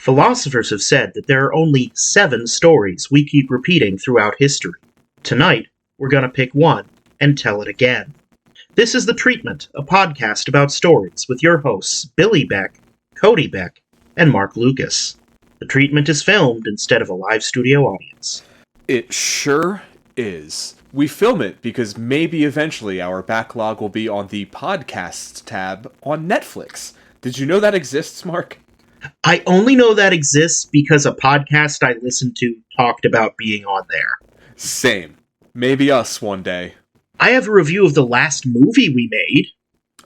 Philosophers have said that there are only 7 stories we keep repeating throughout history. Tonight, we're going to pick one and tell it again. This is The Treatment, a podcast about stories with your hosts Billy Beck, Cody Beck, and Mark Lucas. The Treatment is filmed instead of a live studio audience. It sure is. We film it because maybe eventually our backlog will be on the podcasts tab on Netflix. Did you know that exists, Mark? I only know that exists because a podcast I listened to talked about being on there. Same. Maybe us one day. I have a review of the last movie we made.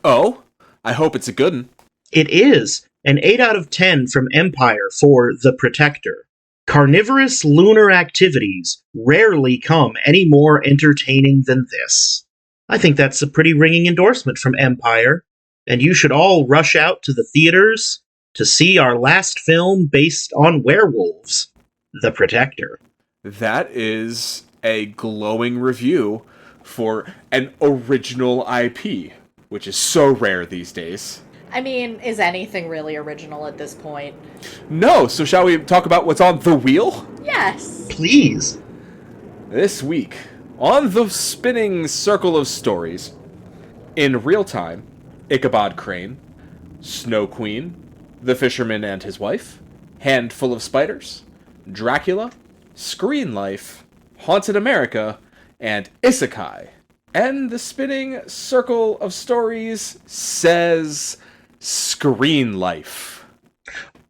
Oh? I hope it's a good one. It is an 8 out of 10 from Empire for The Protector. Carnivorous lunar activities rarely come any more entertaining than this. I think that's a pretty ringing endorsement from Empire, and you should all rush out to the theaters to see our last film based on werewolves, The Protector. That is a glowing review for an original IP, which is so rare these days. I mean, is anything really original at this point? No, so shall we talk about what's on the wheel? Yes! Please. This week, on the spinning circle of stories, in real time, Ichabod Crane, Snow Queen, The Fisherman and His Wife, Handful of Spiders, Dracula, Screenlife, Haunted America, and Isekai. And the spinning circle of stories says Screenlife.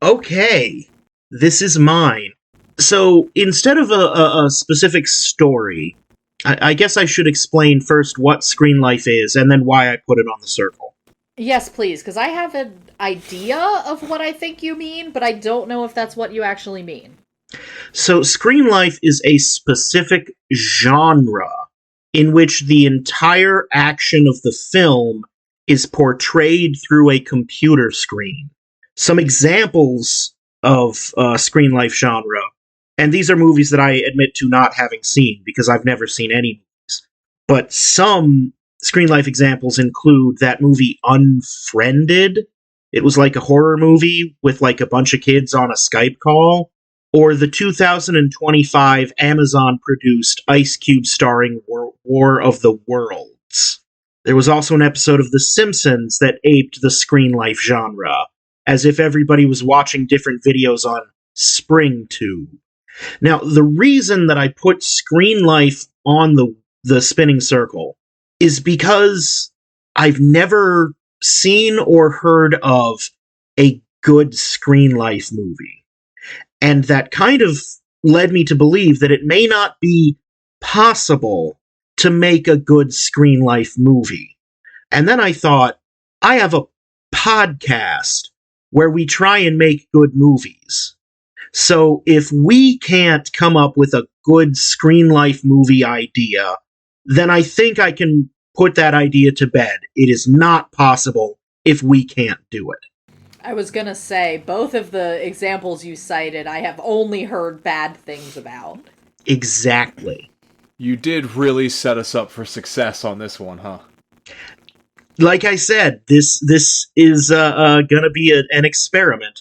Okay, this is mine. So, instead of a specific story, I guess I should explain first what Screenlife is, and then why I put it on the circle. Yes, please, because I have an idea of what I think you mean, but I don't know if that's what you actually mean. So, Screenlife is a specific genre in which the entire action of the film is portrayed through a computer screen. Some examples of Screenlife genre, and these are movies that I admit to not having seen because I've never seen any movies, but some Screenlife examples include that movie Unfriended. It was like a horror movie with like a bunch of kids on a Skype call. Or the 2025 Amazon-produced Ice Cube starring War of the Worlds. There was also an episode of The Simpsons that aped the Screenlife genre, as if everybody was watching different videos on SpringTube. Now, the reason that I put Screenlife on the spinning circle is because I've never seen or heard of a good Screenlife movie. And that kind of led me to believe that it may not be possible to make a good Screenlife movie. And then I thought, I have a podcast where we try and make good movies. So if we can't come up with a good Screenlife movie idea, then I think I can put that idea to bed. It is not possible if we can't do it. I was gonna say, both of the examples you cited, I have only heard bad things about. Exactly. You did really set us up for success on this one, huh? Like I said, this is gonna be an experiment.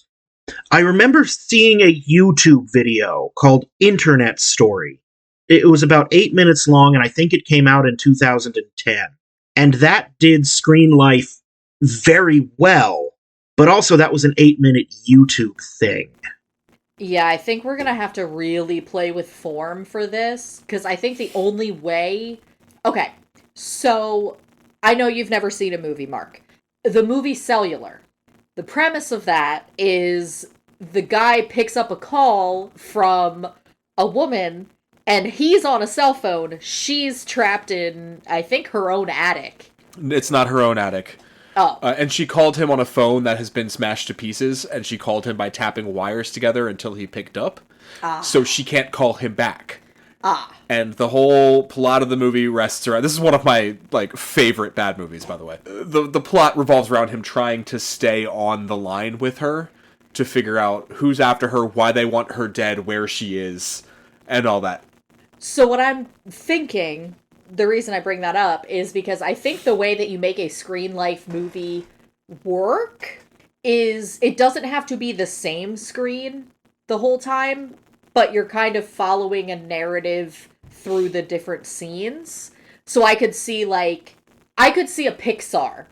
I remember seeing a YouTube video called Internet Story. It was about 8 minutes long, and I think it came out in 2010. And that did Screenlife very well. But also, that was an 8-minute YouTube thing. Yeah, I think we're gonna have to really play with form for this, because I think the only way... Okay, so, I know you've never seen a movie, Mark. The movie Cellular. The premise of that is the guy picks up a call from a woman, and he's on a cell phone. She's trapped in, I think, her own attic. It's not her own attic. Oh. And she called him on a phone that has been smashed to pieces, and she called him by tapping wires together until he picked up. So she can't call him back. And the whole plot of the movie rests around... This is one of my favorite bad movies, by the way. The plot revolves around him trying to stay on the line with her to figure out who's after her, why they want her dead, where she is, and all that. So what I'm thinking... The reason I bring that up is because I think the way that you make a Screenlife movie work is it doesn't have to be the same screen the whole time, but you're kind of following a narrative through the different scenes. So I could see a Pixar,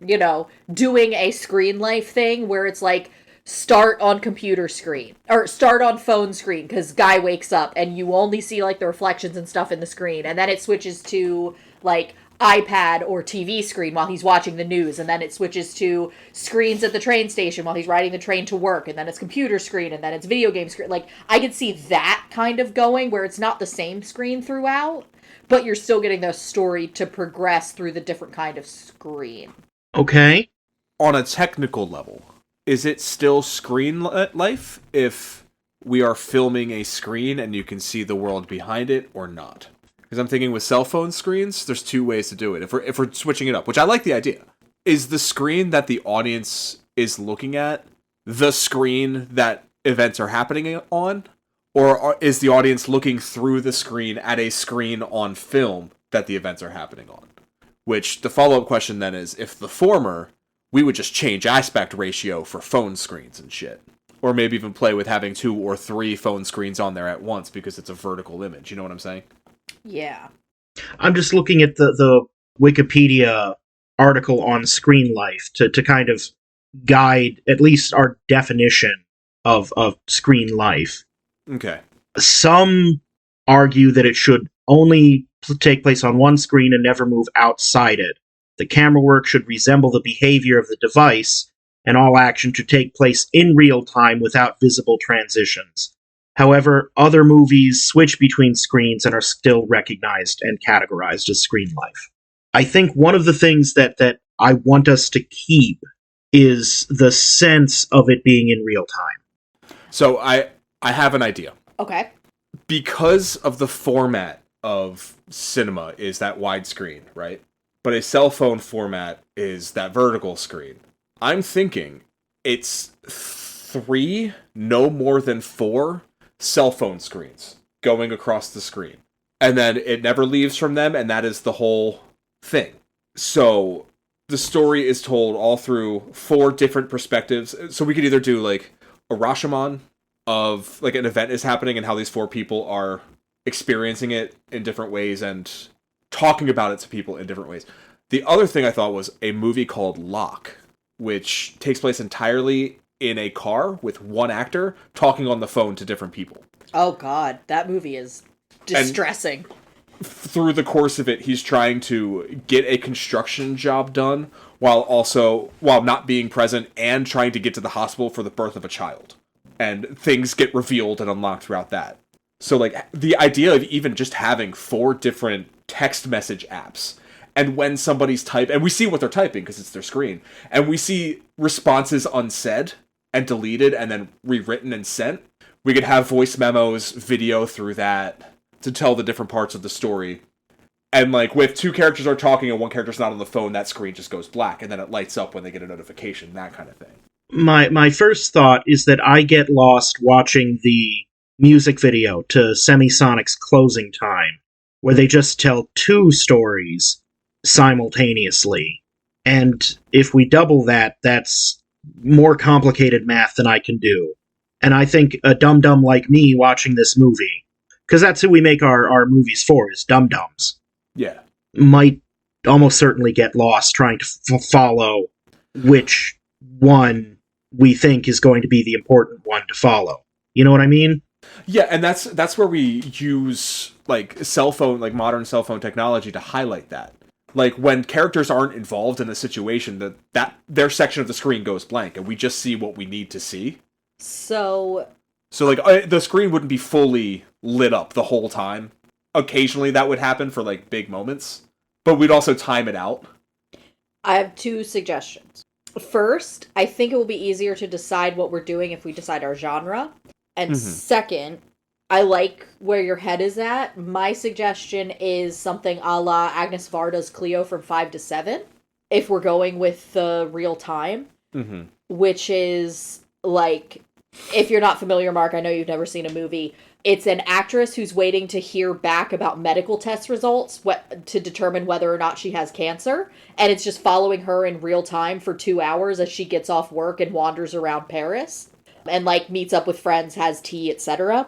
doing a Screenlife thing where it's like start on computer screen or start on phone screen because guy wakes up and you only see like the reflections and stuff in the screen, and then it switches to like iPad or TV screen while he's watching the news, and then it switches to screens at the train station while he's riding the train to work, and then it's computer screen, and then it's video game screen. Like, I could see that kind of going where it's not the same screen throughout, but you're still getting the story to progress through the different kind of screen. Okay. On a technical level, is it still Screenlife if we are filming a screen and you can see the world behind it, or not? Because I'm thinking with cell phone screens, there's two ways to do it. If we're switching it up, which I like the idea, is the screen that the audience is looking at the screen that events are happening on? Or is the audience looking through the screen at a screen on film that the events are happening on? Which, the follow-up question then is, if the former, we would just change aspect ratio for phone screens and shit. Or maybe even play with having 2 or 3 phone screens on there at once because it's a vertical image. You know what I'm saying? Yeah. I'm just looking at the Wikipedia article on Screenlife to kind of guide at least our definition of screen life. Okay. Some argue that it should only take place on one screen and never move outside it. The camera work should resemble the behavior of the device, and all action should take place in real time without visible transitions. However, other movies switch between screens and are still recognized and categorized as screen life. I think one of the things that I want us to keep is the sense of it being in real time. So I have an idea. Okay. Because of the format of cinema is that widescreen, right? But a cell phone format is that vertical screen. I'm thinking it's 3, no more than 4 cell phone screens going across the screen. And then it never leaves from them, and that is the whole thing. So the story is told all through 4 different perspectives. So we could either do like a Rashomon of like an event is happening and how these 4 people are experiencing it in different ways and talking about it to people in different ways. The other thing I thought was a movie called Locke, which takes place entirely in a car with one actor talking on the phone to different people. Oh God, that movie is distressing. And through the course of it, he's trying to get a construction job done while not being present and trying to get to the hospital for the birth of a child. And things get revealed and unlocked throughout that. So like the idea of even just having 4 different text message apps, and when somebody's and we see what they're typing because it's their screen, and we see responses unsaid and deleted and then rewritten and sent. We could have voice memos, video through that to tell the different parts of the story. And like with 2 characters are talking and one character's not on the phone, that screen just goes black and then it lights up when they get a notification, that kind of thing. My first thought is that I get lost watching the music video to Semisonic's Closing Time, where they just tell 2 stories simultaneously. And if we double that, that's more complicated math than I can do. And I think a dum-dum like me watching this movie, because that's who we make our movies for, is dum-dums. Yeah. Might almost certainly get lost trying to follow which one we think is going to be the important one to follow. You know what I mean? Yeah, and that's where we use like modern cell phone technology to highlight that. Like when characters aren't involved in a situation, that their section of the screen goes blank and we just see what we need to see. So like the screen wouldn't be fully lit up the whole time. Occasionally that would happen for like big moments, but we'd also time it out. I have 2 suggestions. First, I think it will be easier to decide what we're doing if we decide our genre. And second, I like where your head is at. My suggestion is something a la Agnes Varda's Cleo from 5 to 7, if we're going with the real time, which is like If you're not familiar, Mark, I know you've never seen a movie. It's an actress who's waiting to hear back about medical test results to determine whether or not she has cancer. And it's just following her in real time for 2 hours as she gets off work and wanders around Paris. And, like, meets up with friends, has tea, etc.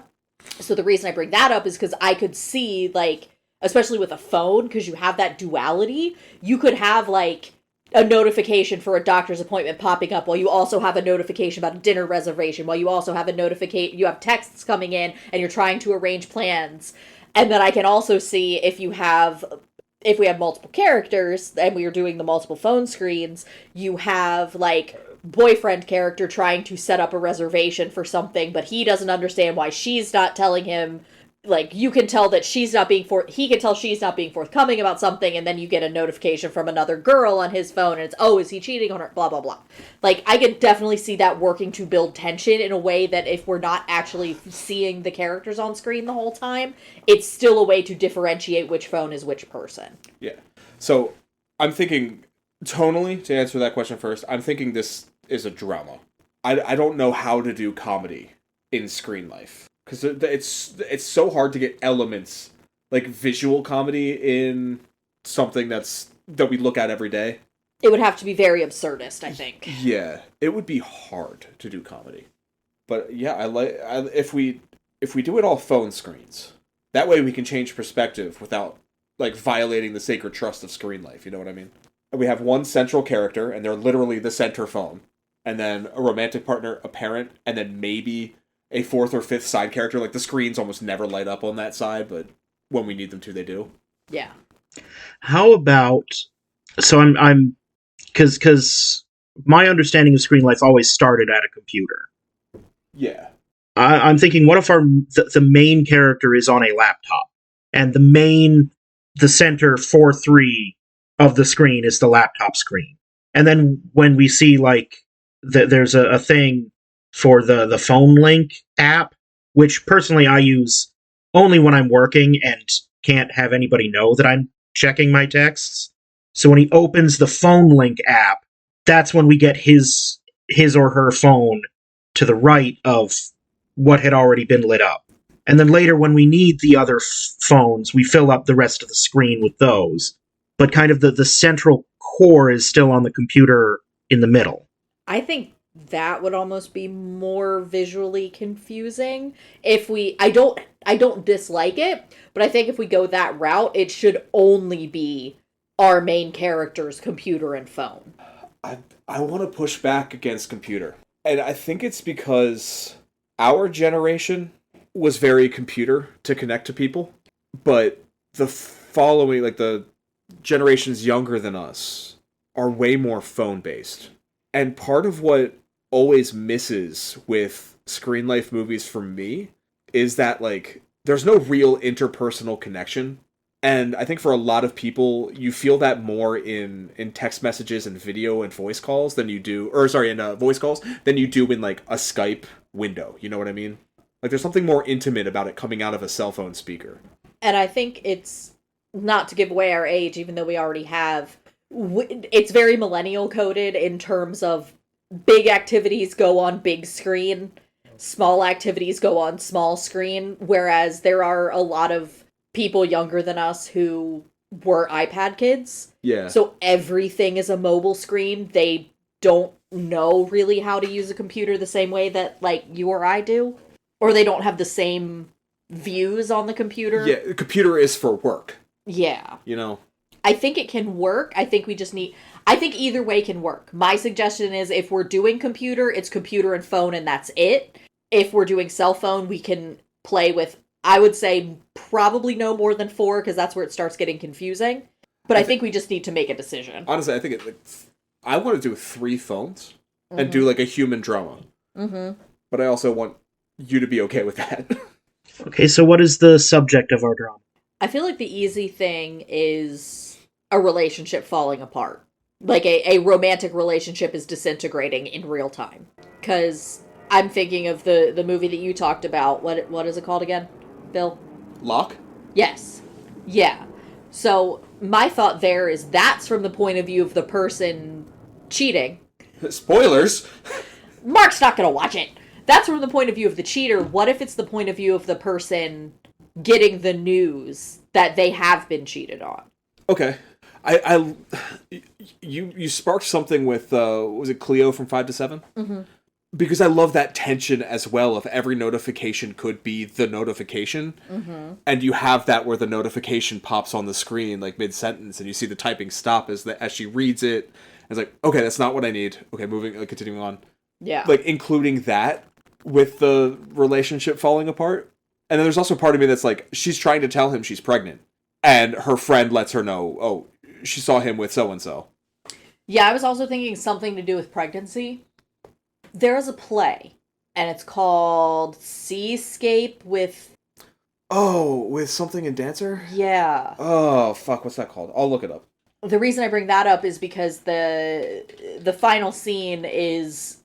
So the reason I bring that up is because I could see, like, especially with a phone, because you have that duality, you could have, like, a notification for a doctor's appointment popping up while you also have a notification about a dinner reservation, while you also have you have texts coming in and you're trying to arrange plans. And then I can also see if we have multiple characters and we are doing the multiple phone screens, you have, like, boyfriend character trying to set up a reservation for something, but he doesn't understand why she's not telling him. Like, you can tell that he can tell she's not being forthcoming about something, and then you get a notification from another girl on his phone, and it's, oh, is he cheating on her? Blah, blah, blah. Like, I could definitely see that working to build tension in a way that if we're not actually seeing the characters on screen the whole time, it's still a way to differentiate which phone is which person. Yeah. So, I'm thinking, tonally, to answer that question first, I'm thinking this is a drama. I don't know how to do comedy in Screenlife. Because it's so hard to get elements, like visual comedy, in something that we look at every day. It would have to be very absurdist, I think. Yeah, it would be hard to do comedy. But yeah, if we do it all phone screens, that way we can change perspective without, like, violating the sacred trust of Screenlife. You know what I mean? We have one central character, and they're literally the center phone, and then a romantic partner, a parent, and then maybe a fourth or fifth side character. Like, the screens almost never light up on that side, but when we need them to, they do. Yeah. How about, so I'm because my understanding of Screenlife always started at a computer. Yeah. I'm thinking, what if the main character is on a laptop, and the center 4:3 of the screen is the laptop screen, and then when we see, like, there's a thing for the phone link app, which personally I use only when I'm working and can't have anybody know that I'm checking my texts. So when he opens the phone link app, that's when we get his or her phone to the right of what had already been lit up. And then later, when we need the other phones, we fill up the rest of the screen with those. But kind of the central core is still on the computer in the middle. I think that would almost be more visually confusing. I don't dislike it, but I think if we go that route, it should only be our main character's computer and phone. I want to push back against computer. And I think it's because our generation was very computer to connect to people, but the following, like, the generations younger than us are way more phone-based. And part of what always misses with Screenlife movies for me is that, like, there's no real interpersonal connection. And I think for a lot of people, you feel that more in text messages and video and voice calls than you do, in voice calls than you do in, like, a Skype window. You know what I mean? Like, there's something more intimate about it coming out of a cell phone speaker. And I think it's, not to give away our age, even though we already have, it's very millennial coded in terms of big activities go on big screen, small activities go on small screen, whereas there are a lot of people younger than us who were iPad kids. Yeah. So everything is a mobile screen. They don't know really how to use a computer the same way that, like, you or I do. Or they don't have the same views on the computer. Yeah, the computer is for work. Yeah. You know? I think it can work. I think either way can work. My suggestion is, if we're doing computer, it's computer and phone and that's it. If we're doing cell phone, we can play with, I would say, probably no more than 4, because that's where it starts getting confusing. But I think we just need to make a decision. Honestly, I think I want to do 3 phones and do, like, a human drama. Mm-hmm. But I also want you to be okay with that. Okay, so what is the subject of our drama? I feel like the easy thing is a relationship falling apart. Like, a romantic relationship is disintegrating in real time. Because I'm thinking of the movie that you talked about. What is it called again, Bill? Locke? Yes. Yeah. So my thought there is that's from the point of view of the person cheating. Spoilers! Mark's not gonna watch it. that's from the point of view of the cheater. What if it's the point of view of the person getting the news that they have been cheated on? Okay. You sparked something with, was it Cleo from 5 to 7? Mm-hmm. Because I love that tension as well, if every notification could be the notification. Mm-hmm. And you have that where the notification pops on the screen, like mid-sentence, and you see the typing stop as she reads it. It's like, okay, that's not what I need. Okay, continuing on. Yeah. Like, including that with the relationship falling apart. And then there's also part of me that's like, she's trying to tell him she's pregnant. And her friend lets her know, oh, she saw him with so-and-so. Yeah, I was also thinking something to do with pregnancy. There is a play, and it's called Seascape with... Oh, with something in Dancer? Yeah. Oh, fuck, what's that called? I'll look it up. The reason I bring that up is because the final scene is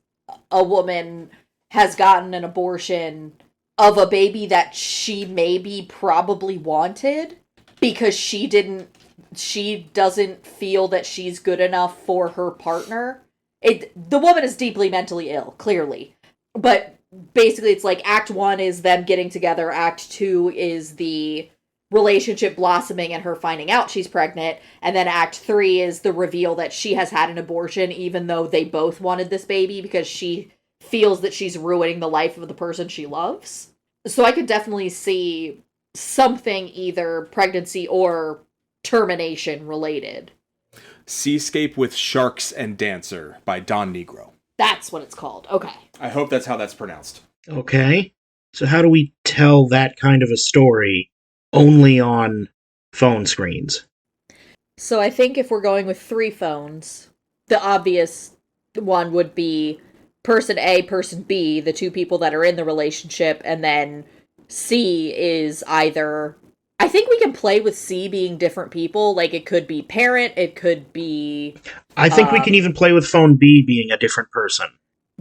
a woman has gotten an abortion of a baby that she maybe probably wanted because she doesn't feel that she's good enough for her partner. The woman is deeply mentally ill, clearly. But basically it's like Act 1 is them getting together, Act 2 is the relationship blossoming and her finding out she's pregnant, and then Act 3 is the reveal that she has had an abortion even though they both wanted this baby because she feels that she's ruining the life of the person she loves. So I could definitely see something either pregnancy or termination related. Seascape with Sharks and Dancer by Don Negro. That's what it's called. Okay. I hope that's how that's pronounced. Okay. So how do we tell that kind of a story only on phone screens? So I think if we're going with 3 phones, the obvious one would be person A, person B, the 2 people that are in the relationship, and then C is either... I think we can play with C being different people. Like, it could be parent, it could be... I think we can even play with phone B being a different person.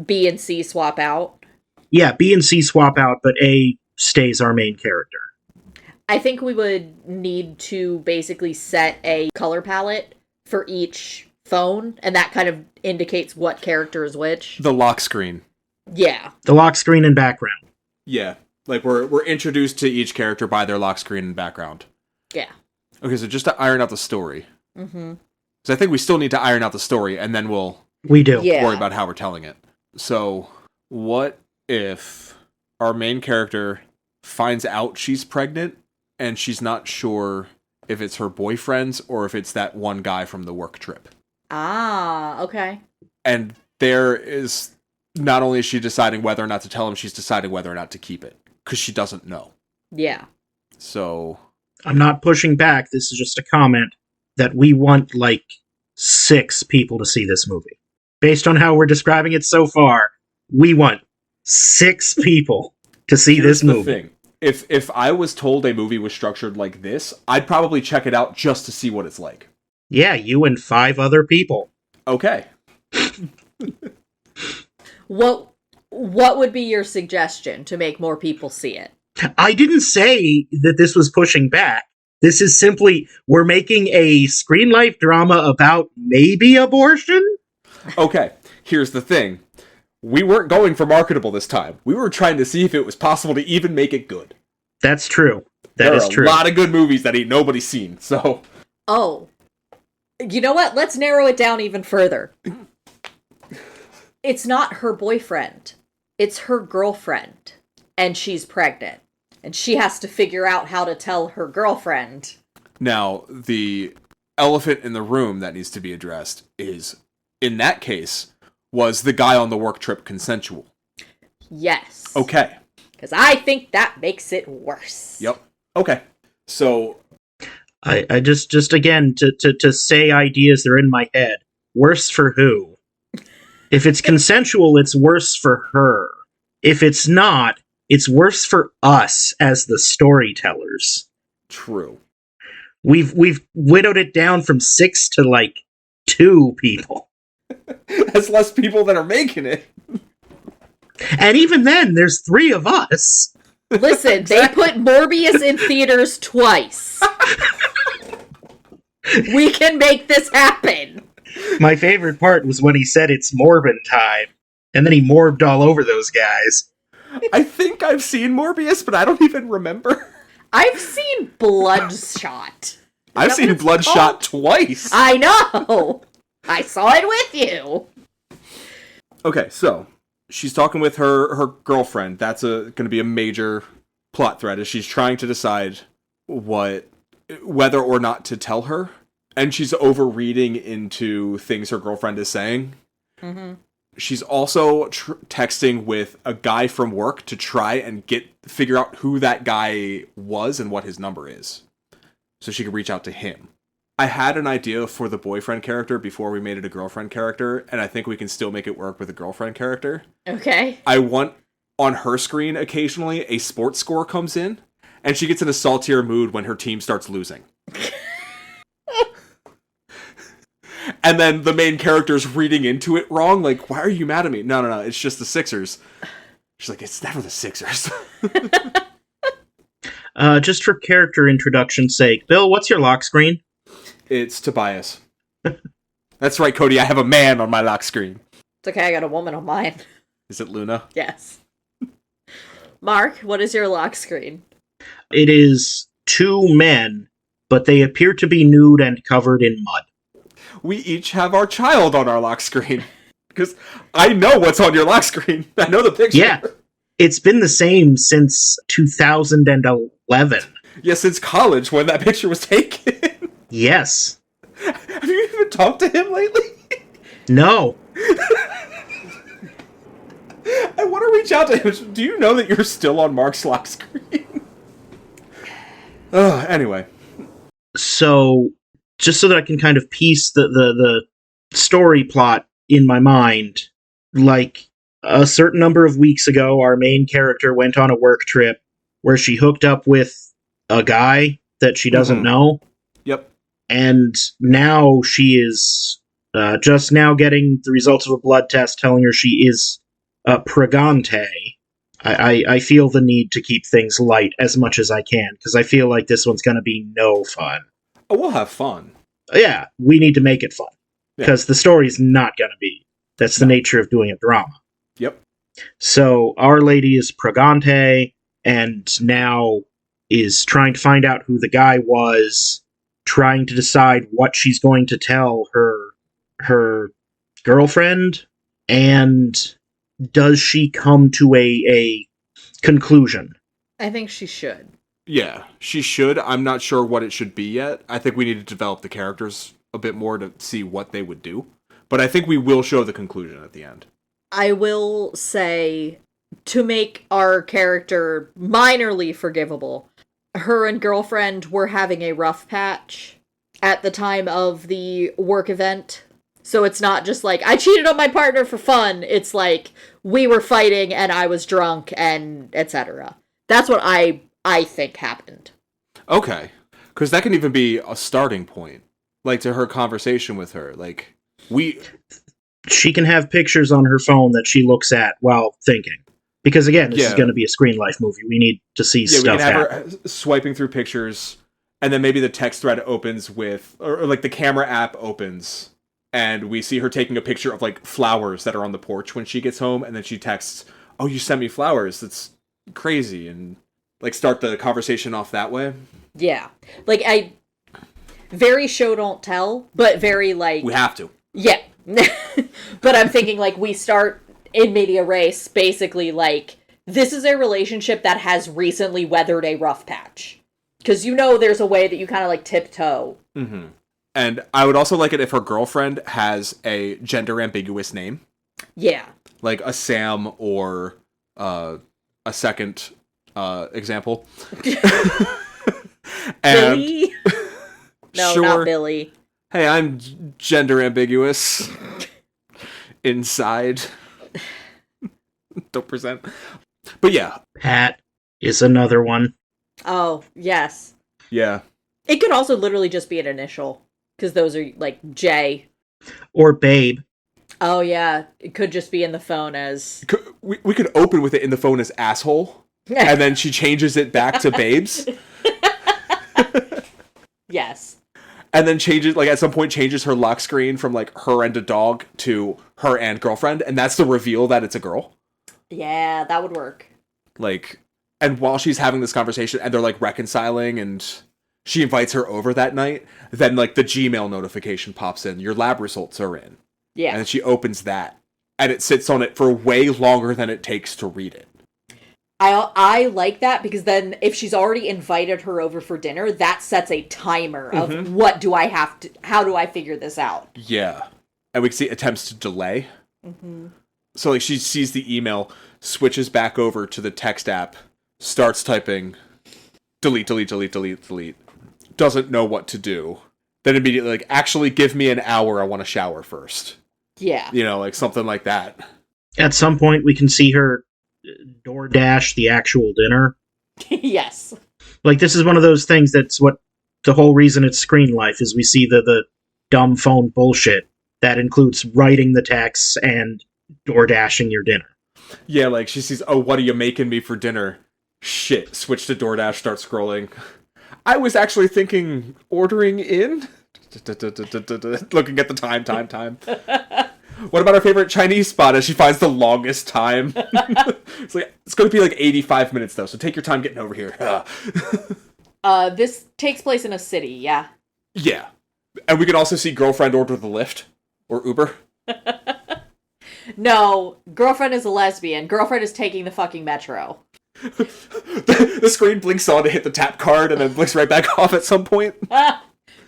B and C swap out. Yeah, B and C swap out, but A stays our main character. I think we would need to basically set a color palette for each phone, and that kind of indicates what character is which. The lock screen. Yeah. The lock screen and background. Yeah. Like, we're introduced to each character by their lock screen and background. Yeah. Okay, so just to iron out the story. Mm-hmm. So I think we still need to iron out the story, and then we'll We do. Yeah. worry about how we're telling it. So, what if our main character finds out she's pregnant, and she's not sure if it's her boyfriend's or if it's that one guy from the work trip? Ah, okay. And there is... Not only is she deciding whether or not to tell him, she's deciding whether or not to keep it. Because she doesn't know. Yeah. So... I'm not pushing back. This is just a comment that we want, 6 people to see this movie. Based on how we're describing it so far, we want 6 people to see this movie. Thing. If I was told a movie was structured like this, I'd probably check it out just to see what it's like. Yeah, you and 5 other people. Okay. What would be your suggestion to make more people see it? I didn't say that this was pushing back. This is simply, we're making a Screenlife drama about maybe abortion? Okay, here's the thing. We weren't going for marketable this time. We were trying to see if it was possible to even make it good. That's true. There is are true. a lot of good movies that ain't nobody's seen, so... Oh. You know what? Let's narrow it down even further. It's not her boyfriend. It's her girlfriend. And she's pregnant. And she has to figure out how to tell her girlfriend. Now, the elephant in the room that needs to be addressed is, in that case, was the guy on the work trip consensual? Yes. Okay. Because I think that makes it worse. Yep. Okay. So... I just again, to say ideas that are in my head. Worse for who? If it's consensual, it's worse for her. If it's not, it's worse for us as the storytellers. True. We've widowed it down from 6 to 2 people. That's less people that are making it. And even then, there's 3 of us. Listen, exactly. They put Morbius in theaters twice. We can make this happen. My favorite part was when he said it's Morbin time, and then he morbed all over those guys. I think I've seen Morbius, but I don't even remember. I've seen Bloodshot. I've seen Bloodshot twice. I know. I saw it with you. Okay, so she's talking with her girlfriend. That's going to be a major plot thread, as she's trying to decide whether or not to tell her, and she's overreading into things her girlfriend is saying. Mm-hmm. She's also texting with a guy from work to try and figure out who that guy was and what his number is, so she could reach out to him. I had an idea for the boyfriend character before we made it a girlfriend character, and I think we can still make it work with a girlfriend character. Okay. I want, on her screen, occasionally, a sports score comes in, and she gets in a saltier mood when her team starts losing. And then the main character's reading into it wrong, like, why are you mad at me? No, it's just the Sixers. She's like, it's never the Sixers. Just for character introduction's sake, Bill, what's your lock screen? It's Tobias. That's right, Cody, I have a man on my lock screen. It's okay, I got a woman on mine. Is it Luna? Yes. Mark, what is your lock screen? It is two men, but they appear to be nude and covered in mud. We each have our child on our lock screen. Because I know what's on your lock screen. I know the picture. Yeah. It's been the same since 2011. Yeah, since college when that picture was taken. Yes. Have you even talked to him lately? No. I want to reach out to him. Do you know that you're still on Mark's lock screen? Anyway. So, just so that I can kind of piece the story plot in my mind, like, a certain number of weeks ago, our main character went on a work trip where she hooked up with a guy that she doesn't know. Yep. And now she is just now getting the results of a blood test telling her she is pregante. I feel the need to keep things light as much as I can, because I feel like this one's going to be no fun. Oh, we'll have fun. Yeah, we need to make it fun. Because the story's not going to be. That's the nature of doing a drama. Yep. So, Our Lady is pregante, and now is trying to find out who the guy was, trying to decide what she's going to tell her girlfriend, and does she come to a conclusion? I think she should. Yeah, she should. I'm not sure what it should be yet. I think we need to develop the characters a bit more to see what they would do. But I think we will show the conclusion at the end. I will say, to make our character minorly forgivable, her and girlfriend were having a rough patch at the time of the work event. So it's not just like, I cheated on my partner for fun. It's like, we were fighting and I was drunk and etc. That's what I think happened. Okay. Because that can even be a starting point. Like, to her conversation with her. Like, she can have pictures on her phone that she looks at while thinking. Because again, this is going to be a Screenlife movie. We need to see stuff we can have happen. her swiping through pictures, and then maybe the text thread opens with, or like the camera app opens, and we see her taking a picture of like flowers that are on the porch when she gets home, and then she texts, "Oh, you sent me flowers. That's crazy," and like start the conversation off that way. Yeah. Like, very show don't tell, but very like... We have to. Yeah. But I'm thinking like we start in media res, basically like, this is a relationship that has recently weathered a rough patch. Because there's a way that you kind of like tiptoe. Mm-hmm. And I would also like it if her girlfriend has a gender ambiguous name. Yeah. Like a Sam or a second example. And Billy? No, sure, not Billy. Hey, I'm gender ambiguous. Inside. Don't present. But yeah. Pat is another one. Oh, yes. Yeah. It could also literally just be an initial. Because those are like J. Or Babe. Oh, yeah. It could just be in the phone as... We could open with it in the phone as asshole. And then she changes it back to babes. Yes. And then at some point changes her lock screen from like her and a dog to her and girlfriend. And that's the reveal that it's a girl. Yeah, that would work. Like, and while she's having this conversation and they're like reconciling and she invites her over that night, then like the Gmail notification pops in. Your lab results are in. Yeah. And she opens that and it sits on it for way longer than it takes to read it. I like that because then if she's already invited her over for dinner, that sets a timer of what do I have to, how do I figure this out? Yeah. And we can see attempts to delay. So like she sees the email, switches back over to the text app, starts typing, delete, delete, delete, delete, delete. Doesn't know what to do. Then immediately like, actually give me an hour, I want to shower first. Yeah. You know, like something like that. At some point, we can see her DoorDash the actual dinner. Yes. Like, this is one of those things that's what the whole reason it's Screenlife is we see the dumb phone bullshit that includes writing the texts and DoorDashing your dinner. Yeah, like she sees, oh, what are you making me for dinner? Shit, switch to DoorDash, start scrolling. I was actually thinking ordering in. Looking at the time. What about our favorite Chinese spot as she finds the longest time? It's like, it's going to be like 85 minutes though, so take your time getting over here. This takes place in a city, yeah. Yeah. And we can also see girlfriend order the Lyft or Uber. No, girlfriend is a lesbian. Girlfriend is taking the fucking metro. The screen blinks on to hit the tap card and then blinks right back off at some point.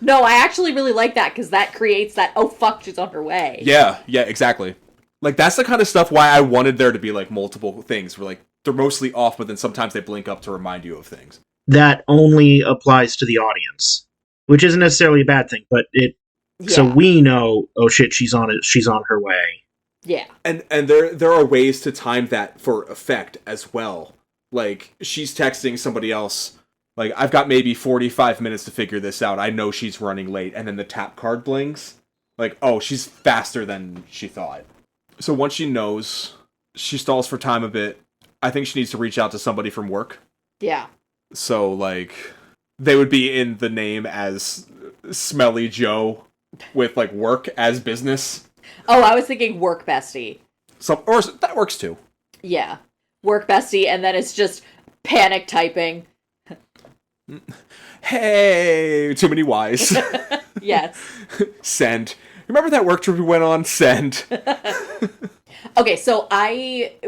No, I actually really like that because that creates that, oh fuck, she's on her way. Yeah, exactly. Like, that's the kind of stuff why I wanted there to be, like, multiple things. Where, like, they're mostly off, but then sometimes they blink up to remind you of things. That only applies to the audience, which isn't necessarily a bad thing, but so we know, oh shit, she's on her way. Yeah. And there are ways to time that for effect as well. Like, she's texting somebody else, like, I've got maybe 45 minutes to figure this out. I know she's running late. And then the tap card blinks. Like, oh, she's faster than she thought. So once she knows, she stalls for time a bit. I think she needs to reach out to somebody from work. Yeah. So, like, they would be in the name as Smelly Joe with, like, work as business. Oh, I was thinking work bestie. Or that works too. Yeah. Work bestie, and then it's just panic typing. Hey, too many Y's. Yes. Send. Remember that work trip we went on? Send. Okay, so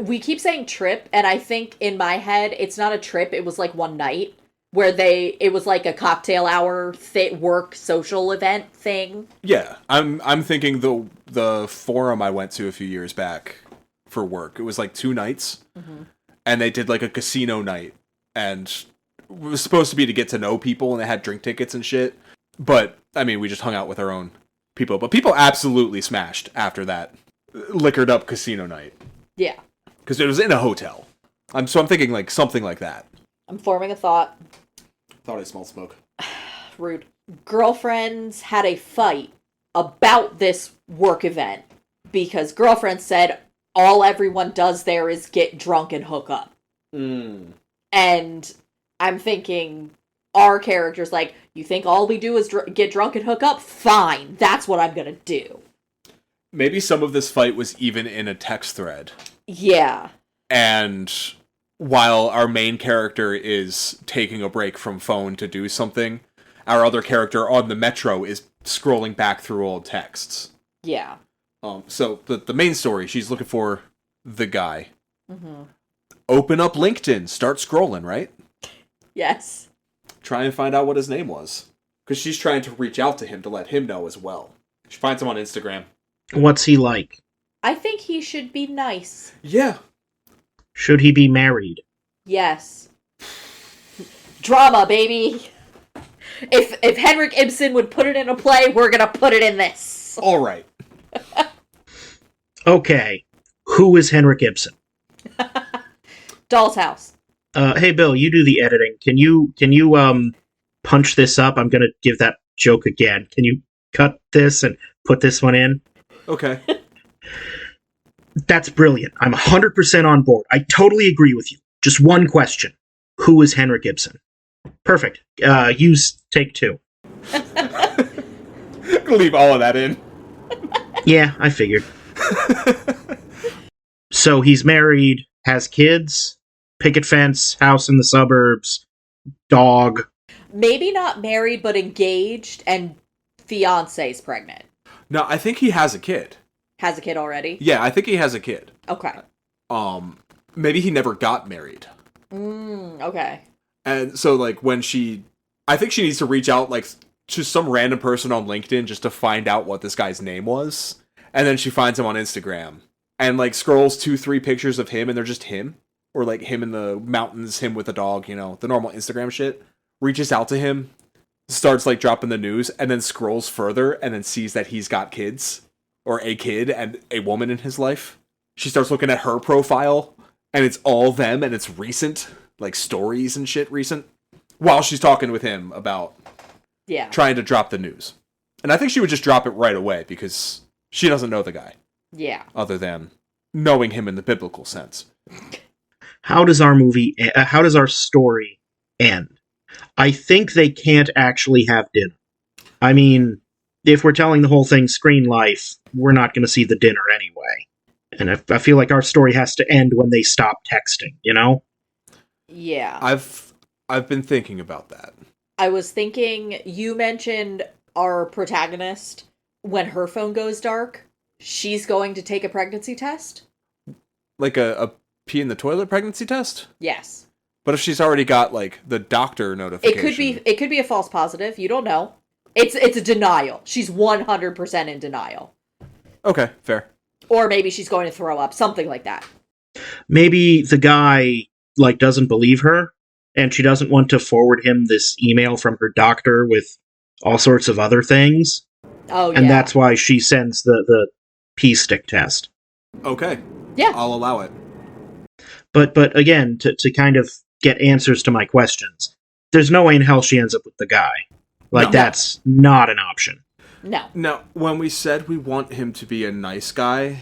we keep saying trip, and I think in my head, it's not a trip, it was like one night, where it was like a cocktail hour work social event thing. Yeah, I'm thinking the forum I went to a few years back for work. It was like 2 nights, and they did like a casino night, and it was supposed to be to get to know people, and they had drink tickets and shit. But I mean, we just hung out with our own people. But people absolutely smashed after that liquored up casino night. Yeah, because it was in a hotel. I'm thinking like something like that. I'm forming a thought. Thought I smelled smoke. Rude. Girlfriends had a fight about this work event because girlfriend said all everyone does there is get drunk and hook up. And I'm thinking our character's like, you think all we do is get drunk and hook up? Fine, that's what I'm gonna do. Maybe some of this fight was even in a text thread. Yeah. And while our main character is taking a break from phone to do something, our other character on the metro is scrolling back through old texts. Yeah. So the main story, she's looking for the guy. Open up LinkedIn, start scrolling, right? Yes. Try and find out what his name was. Because she's trying to reach out to him to let him know as well. She finds him on Instagram. What's he like? I think he should be nice. Yeah. Should he be married? Yes. Drama, baby. If Henrik Ibsen would put it in a play, we're gonna put it in this. All right. Okay. Who is Henrik Ibsen? Doll's House. Hey Bill, you do the editing. Can you punch this up? I'm gonna give that joke again. Can you cut this and put this one in? Okay. That's brilliant. I'm 100% on board. I totally agree with you. Just one question. Who is Henrik Ibsen? Perfect. Use take 2. Leave all of that in. Yeah, I figured. So he's married, has kids. picket fence, house in the suburbs, dog. Maybe not married, but engaged, and fiance's pregnant. No, I think he has a kid. Has a kid already? Yeah, I think he has a kid. Okay. Maybe he never got married. Okay. And so, like, I think she needs to reach out, like, to some random person on LinkedIn just to find out what this guy's name was. And then she finds him on Instagram. And, like, scrolls 2-3 pictures of him, and they're just him. Or, like, him in the mountains, him with a dog, you know, the normal Instagram shit. Reaches out to him, starts, like, dropping the news, and then scrolls further, and then sees that he's got kids. Or a kid and a woman in his life. She starts looking at her profile, and it's all them, and it's recent. Like, stories and shit recent. While she's talking with him about trying to drop the news. And I think she would just drop it right away, because she doesn't know the guy. Yeah. Other than knowing him in the biblical sense. How does our story end? I think they can't actually have dinner. I mean, if we're telling the whole thing Screenlife, we're not going to see the dinner anyway. And I feel like our story has to end when they stop texting, you know? Yeah. I've been thinking about that. I was thinking, you mentioned our protagonist, when her phone goes dark, she's going to take a pregnancy test? Like a pee in the toilet pregnancy test? Yes. But if she's already got, like, the doctor notification... It could be a false positive, you don't know. It's a denial. She's 100% in denial. Okay, fair. Or maybe she's going to throw up, something like that. Maybe the guy, like, doesn't believe her, and she doesn't want to forward him this email from her doctor with all sorts of other things. Oh, yeah. And that's why she sends the pee stick test. Okay. Yeah. I'll allow it. But again, to kind of get answers to my questions, there's no way in hell she ends up with the guy. Like, that's not an option. No. Now, when we said we want him to be a nice guy,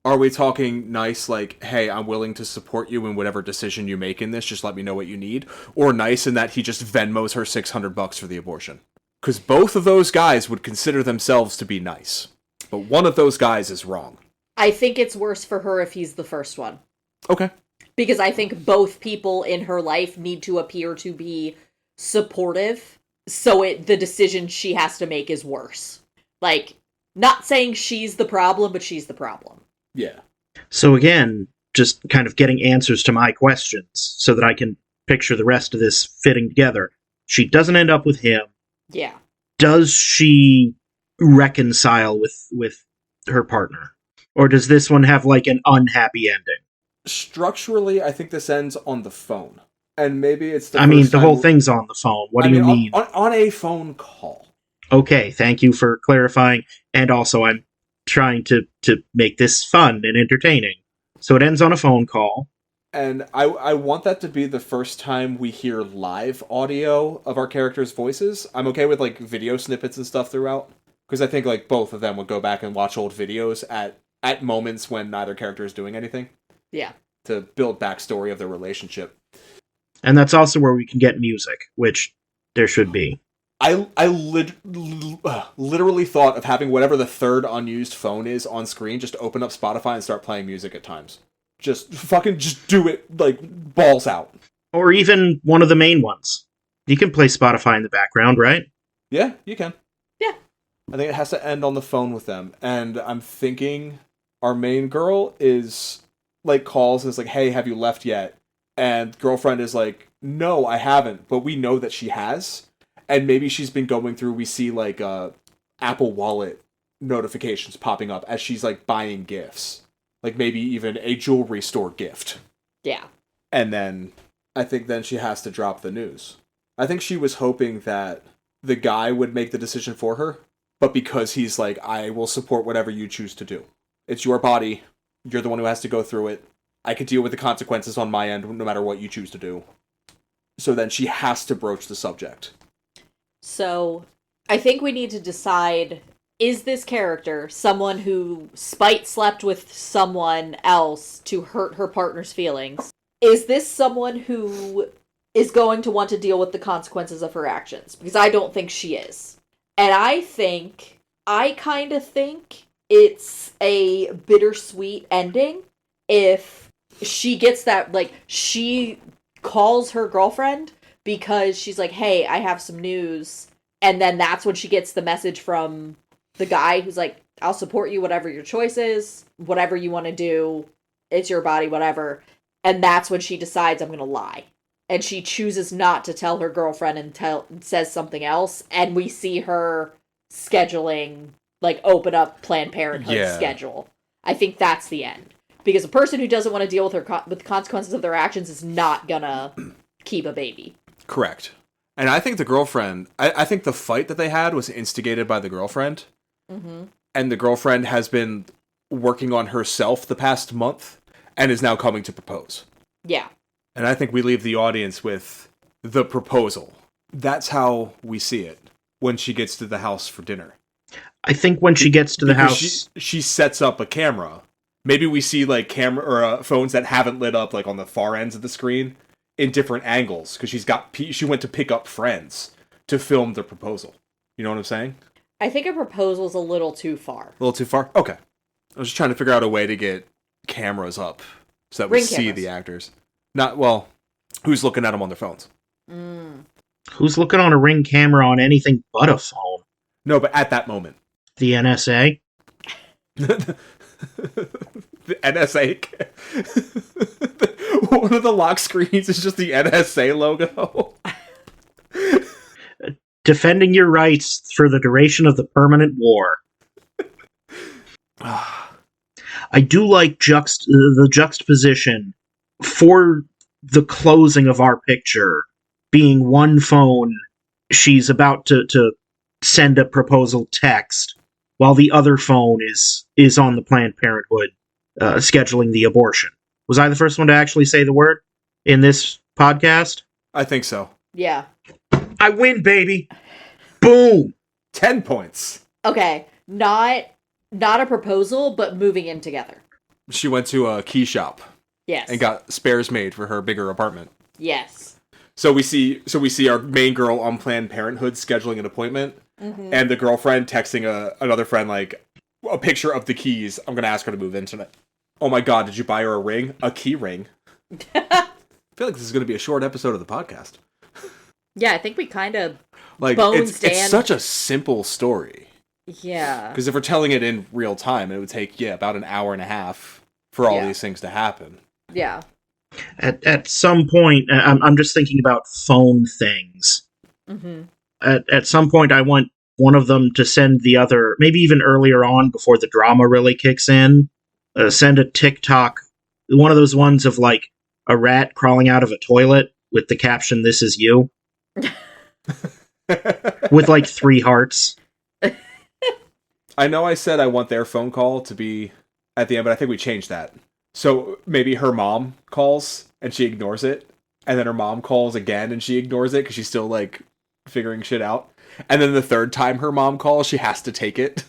are we talking nice like, hey, I'm willing to support you in whatever decision you make in this, just let me know what you need? Or nice in that he just Venmos her $600 for the abortion? Because both of those guys would consider themselves to be nice. But one of those guys is wrong. I think it's worse for her if he's the first one. Okay. Because I think both people in her life need to appear to be supportive, so the decision she has to make is worse. Like, not saying she's the problem, but she's the problem. Yeah. So again, just kind of getting answers to my questions so that I can picture the rest of this fitting together. She doesn't end up with him. Yeah. Does she reconcile with her partner? Or does this one have, like, an unhappy ending? Structurally, I think this ends on the phone. And maybe it's the the whole thing's on the phone. What do you mean? On a phone call. Okay, thank you for clarifying. And also, I'm trying to make this fun and entertaining. So it ends on a phone call. And I want that to be the first time we hear live audio of our characters' voices. I'm okay with, like, video snippets and stuff throughout. Because I think, like, both of them would go back and watch old videos at moments when neither character is doing anything. Yeah. To build backstory of their relationship. And that's also where we can get music, which there should be. I literally thought of having whatever the third unused phone is on screen, just open up Spotify and start playing music at times. Just do it, like, balls out. Or even one of the main ones. You can play Spotify in the background, right? Yeah, you can. Yeah. I think it has to end on the phone with them. And I'm thinking our main girl is, like, calls and is like, hey, have you left yet? And girlfriend is like, no, I haven't. But we know that she has. And maybe she's been going through, we see, like, Apple Wallet notifications popping up as she's, like, buying gifts. Like, maybe even a jewelry store gift. Yeah. And then, I think then she has to drop the news. I think she was hoping that the guy would make the decision for her. But because he's like, I will support whatever you choose to do. It's your body. You're the one who has to go through it. I could deal with the consequences on my end, no matter what you choose to do. So then she has to broach the subject. So, I think we need to decide, is this character someone who spite slept with someone else to hurt her partner's feelings? Is this someone who is going to want to deal with the consequences of her actions? Because I don't think she is. And I kind of think it's a bittersweet ending if she gets that, like, she calls her girlfriend because she's like, hey, I have some news. And then that's when she gets the message from the guy who's like, I'll support you, whatever your choice is, whatever you want to do, it's your body, whatever. And that's when she decides, I'm going to lie. And she chooses not to tell her girlfriend and says something else. And we see her scheduling, like, open up Planned Parenthood schedule. I think that's the end. Because a person who doesn't want to deal with with the consequences of their actions is not gonna keep a baby. Correct. And I think the girlfriend, I think the fight that they had was instigated by the girlfriend. Mm-hmm. And the girlfriend has been working on herself the past month and is now coming to propose. Yeah. And I think we leave the audience with the proposal. That's how we see it when she gets to the house for dinner. I think when she gets to the house... She sets up a camera. Maybe we see, like, camera or phones that haven't lit up, like, on the far ends of the screen in different angles, because she went to pick up friends to film the proposal. You know what I'm saying? I think a proposal's a little too far. A little too far? Okay. I was just trying to figure out a way to get cameras up so that we see the actors. Who's looking at them on their phones? Who's looking on a Ring camera on anything but a phone? No, but at that moment. The NSA? The NSA. One of the lock screens is just the NSA logo. Defending your rights for the duration of the permanent war. I do like the juxtaposition for the closing of our picture being one phone. She's about to send a proposal text, while the other phone is on the Planned Parenthood scheduling the abortion. Was I the first one to actually say the word in this podcast? I think so. Yeah. I win, baby! Boom! 10 points. Okay, not a proposal, but moving in together. She went to a key shop. Yes. And got spares made for her bigger apartment. Yes. So we see our main girl on Planned Parenthood scheduling an appointment, and the girlfriend texting another friend, like, a picture of the keys. I'm going to ask her to move in tonight. Oh my god, did you buy her a ring? A key ring? I feel like this is going to be a short episode of the podcast. Yeah, I think we kind of it's such a simple story. Yeah. Because if we're telling it in real time, it would take, about an hour and a half for all these things to happen. Yeah. At some point, I'm just thinking about phone things. Mm-hmm. At some point, I want one of them to send the other, maybe even earlier on, before the drama really kicks in, send a TikTok, one of those ones of, like, a rat crawling out of a toilet with the caption, "This is you." With, like, 3 hearts. I know I said I want their phone call to be at the end, but I think we changed that. So maybe her mom calls and she ignores it, and then her mom calls again and she ignores it because she's still, like, figuring shit out. And then the third time her mom calls, she has to take it.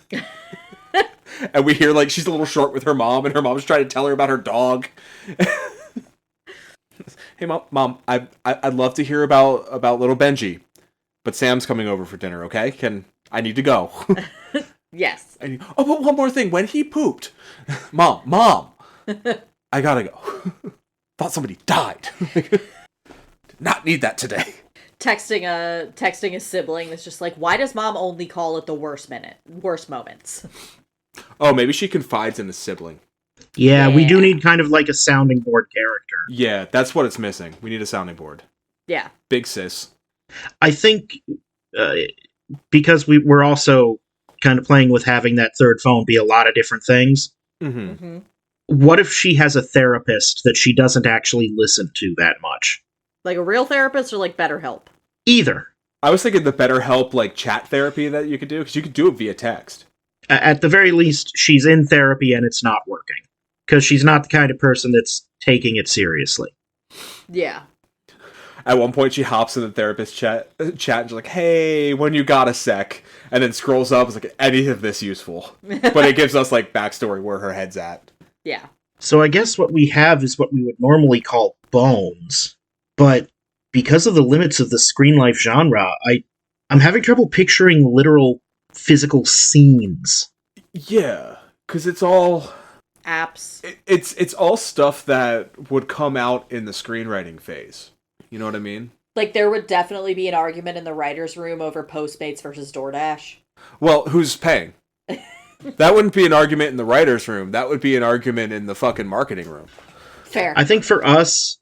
And we hear, like, she's a little short with her mom, and her mom's trying to tell her about her dog. Hey, mom, I'd love to hear about little Benji, but Sam's coming over for dinner, okay? I need to go. Yes. But one more thing. When he pooped, Mom, I gotta go. Thought somebody died. Did not need that today. Texting a sibling that's just like, why does mom only call at the worst moments? Oh, maybe she confides in the sibling. Yeah, we do need kind of like a sounding board character. Yeah, that's what it's missing. We need a sounding board. Yeah. Big sis. I think because we're also kind of playing with having that third phone be a lot of different things. Mm-hmm. Mm-hmm. What if she has a therapist that she doesn't actually listen to that much? Like a real therapist or like BetterHelp? Either. I was thinking the BetterHelp, like, chat therapy that you could do, because you could do it via text. At the very least, she's in therapy and it's not working. Because she's not the kind of person that's taking it seriously. Yeah. At one point, she hops in the therapist chat and she's like, hey, when you got a sec, and then scrolls up, it's like, any of this useful. But it gives us, like, backstory where her head's at. Yeah. So I guess what we have is what we would normally call bones. But because of the limits of the Screenlife genre, I'm having trouble picturing literal physical scenes. Yeah, because it's all apps. It's all stuff that would come out in the screenwriting phase. You know what I mean? Like, there would definitely be an argument in the writer's room over Postmates versus DoorDash. Well, who's paying? That wouldn't be an argument in the writer's room. That would be an argument in the fucking marketing room. Fair. I think for us,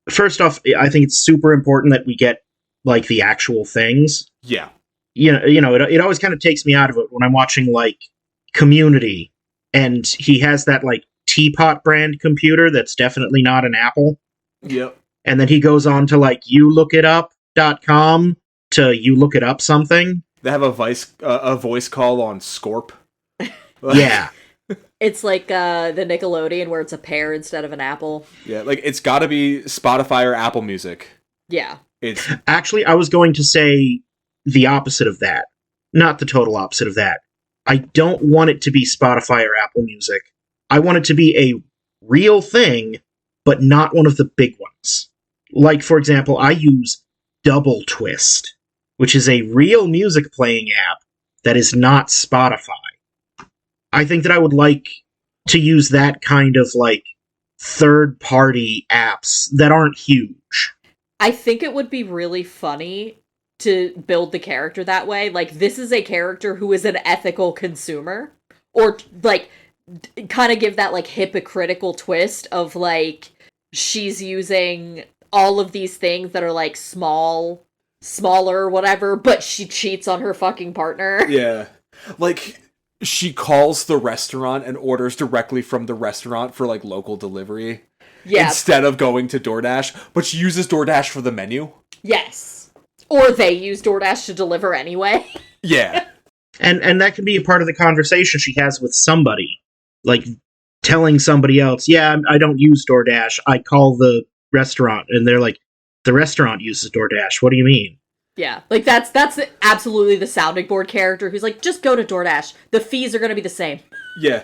first off, I think it's super important that we get, like, the actual things. Yeah. It always kind of takes me out of it when I'm watching, like, Community, and he has that, like, Teapot brand computer that's definitely not an Apple. Yep. And then he goes on to, like, youlookitup.com to you look it up something. They have a voice call on Scorp. Yeah. It's like the Nickelodeon where it's a pear instead of an apple. Yeah, like, it's gotta be Spotify or Apple Music. Yeah. It's Actually, I was going to say the opposite of that. Not the total opposite of that. I don't want it to be Spotify or Apple Music. I want it to be a real thing, but not one of the big ones. Like, for example, I use Double Twist, which is a real music playing app that is not Spotify. I think that I would like to use that kind of, like, third-party apps that aren't huge. I think it would be really funny to build the character that way. Like, this is a character who is an ethical consumer. Or, like, kind of give that, like, hypocritical twist of, like, she's using all of these things that are, like, smaller, whatever, but she cheats on her fucking partner. Yeah. Like, she calls the restaurant and orders directly from the restaurant for, like, local delivery. Yeah. Instead of going to DoorDash, but she uses DoorDash for the menu. Yes. Or they use DoorDash to deliver anyway. Yeah. And that can be a part of the conversation she has with somebody. Like, telling somebody else, yeah, I don't use DoorDash, I call the restaurant. And they're like, the restaurant uses DoorDash, what do you mean? Yeah, like, that's absolutely the sounding board character who's like, just go to DoorDash. The fees are going to be the same. Yeah.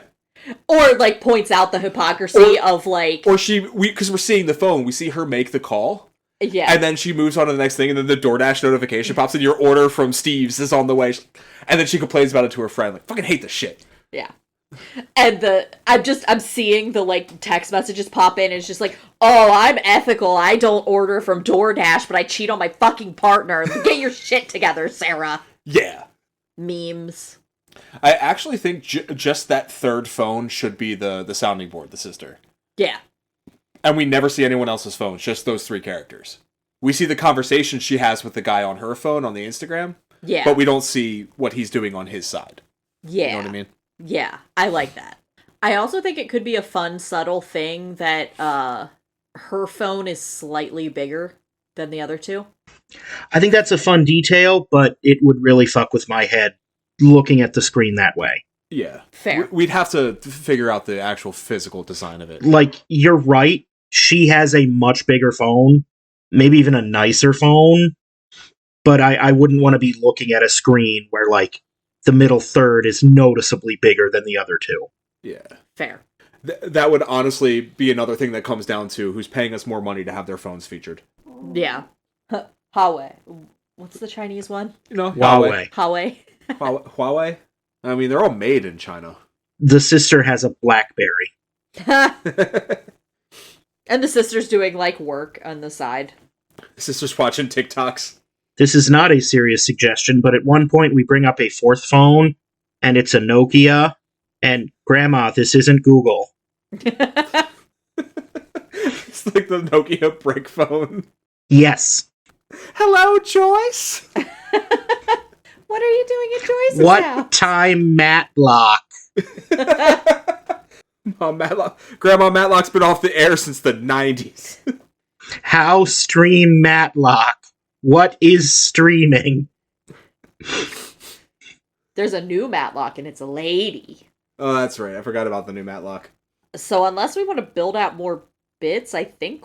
Or, like, points out the hypocrisy of, like... Or because we're seeing the phone, we see her make the call. Yeah. And then she moves on to the next thing, and then the DoorDash notification pops in, your order from Steve's is on the way. And then she complains about it to her friend, like, fucking hate this shit. Yeah. And I'm seeing the, like, text messages pop in, and it's just like, oh, I'm ethical, I don't order from DoorDash, but I cheat on my fucking partner. Get your shit together, Sarah. Yeah. Memes. I actually think just that third phone should be the sounding board, the sister. Yeah. And we never see anyone else's phones, just those three characters. We see the conversation she has with the guy on her phone on the Instagram. Yeah. But we don't see what he's doing on his side. Yeah. You know what I mean? Yeah, I like that. I also think it could be a fun, subtle thing that her phone is slightly bigger than the other two. I think that's a fun detail, but it would really fuck with my head looking at the screen that way. Yeah. Fair. We'd have to figure out the actual physical design of it. Like, you're right, she has a much bigger phone, maybe even a nicer phone, but I wouldn't want to be looking at a screen where, like, the middle third is noticeably bigger than the other two. Yeah. Fair. That would honestly be another thing that comes down to who's paying us more money to have their phones featured. Yeah. Huawei. What's the Chinese one? You know, Huawei. Huawei? I mean, they're all made in China. The sister has a BlackBerry. And the sister's doing, like, work on the side. Sister's watching TikToks. This is not a serious suggestion, but at one point we bring up a fourth phone, and it's a Nokia, and Grandma, this isn't Google. It's like the Nokia brick phone. Yes. Hello, Joyce! What are you doing at Joyce's What house? time Matlock? Grandma Matlock's been off the air since the 90s. How stream Matlock? What is streaming? There's a new Matlock, and it's a lady. Oh, that's right. I forgot about the new Matlock. So unless we want to build out more bits, I think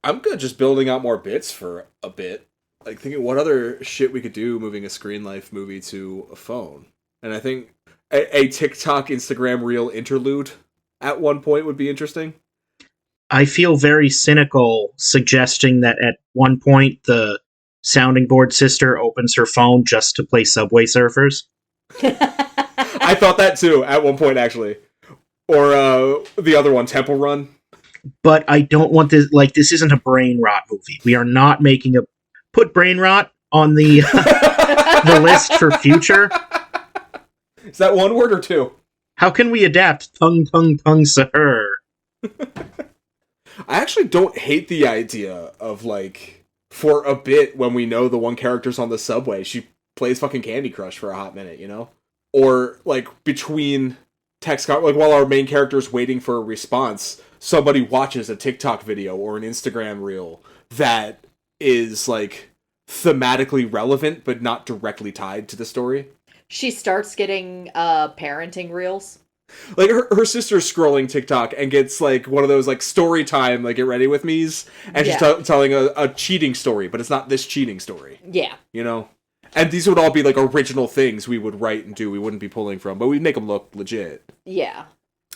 I'm good just building out more bits for a bit. Like, thinking what other shit we could do moving a Screenlife movie to a phone. And I think a TikTok, Instagram reel interlude at one point would be interesting. I feel very cynical suggesting that at one point the sounding board sister opens her phone just to play Subway Surfers. I thought that too at one point, actually. Or the other one, Temple Run. But I don't want this. Like, this isn't a brain rot movie. We are not making a put brain rot on the the list for future. Is that one word or two? How can we adapt tongue sir? I actually don't hate the idea of, like, for a bit when we know the one character's on the subway, she plays fucking Candy Crush for a hot minute, you know? Or, like, between like, while our main character's waiting for a response, somebody watches a TikTok video or an Instagram reel that is, like, thematically relevant but not directly tied to the story. She starts getting parenting reels. Like, her sister's scrolling TikTok and gets, like, one of those, like, story time, like, get ready with me's, and she's telling a cheating story, but it's not this cheating story. Yeah. You know? And these would all be, like, original things we would write and do, we wouldn't be pulling from, but we'd make them look legit. Yeah.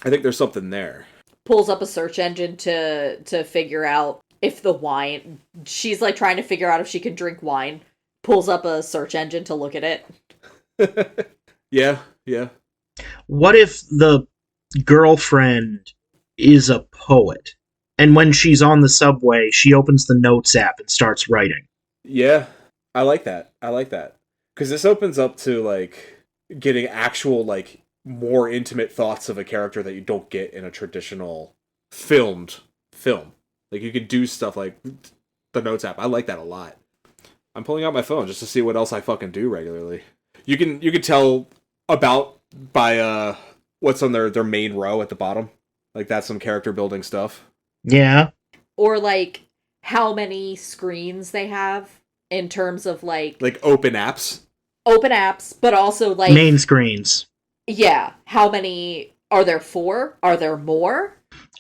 I think there's something there. Pulls up a search engine to figure out if the wine... She's, like, trying to figure out if she can drink wine. Pulls up a search engine to look at it. Yeah. What if the girlfriend is a poet, and when she's on the subway, she opens the notes app and starts writing? Yeah, I like that. Because this opens up to, like, getting actual, like, more intimate thoughts of a character that you don't get in a traditional filmed film. Like, you could do stuff like the notes app. I like that a lot. I'm pulling out my phone just to see what else I fucking do regularly. You can tell about by what's on their main row at the bottom. Like, that's some character building stuff. Yeah. Or, like, how many screens they have in terms of, like... Like, open apps, but also, like... Main screens. Yeah. How many... Are there 4? Are there more?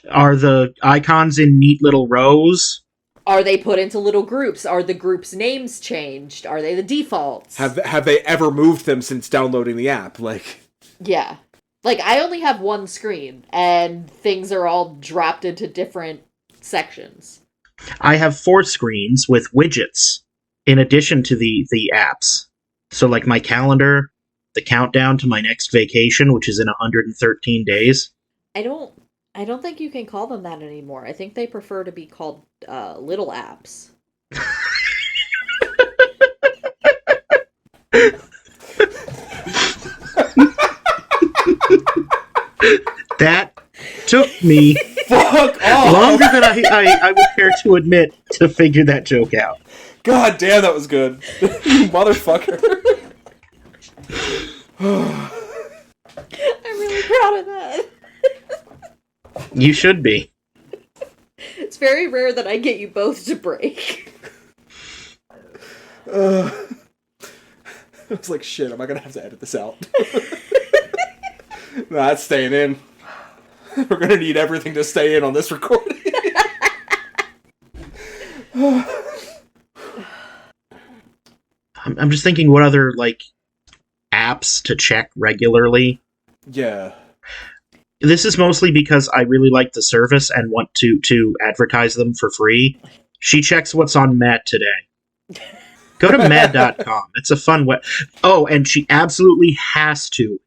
Are the icons in neat little rows? Are they put into little groups? Are the groups' names changed? Are they the defaults? Have they ever moved them since downloading the app? Like... Yeah. Like, I only have one screen, and things are all dropped into different sections. I have 4 screens with widgets in addition to the apps. So, like, my calendar, the countdown to my next vacation, which is in 113 days. I don't think you can call them that anymore. I think they prefer to be called little apps. That took me Fuck off! longer than I would care to admit to figure that joke out. God damn, that was good. You motherfucker. I'm really proud of that. You should be. It's very rare that I get you both to break. I was like, shit, am I gonna have to edit this out? Nah, it's staying in. We're gonna need everything to stay in on this recording. I'm just thinking what other, like, apps to check regularly. Yeah. This is mostly because I really like the service and want to advertise them for free. She checks what's on Mad today. Go to mad.com. It's a fun web. Oh, and she absolutely has to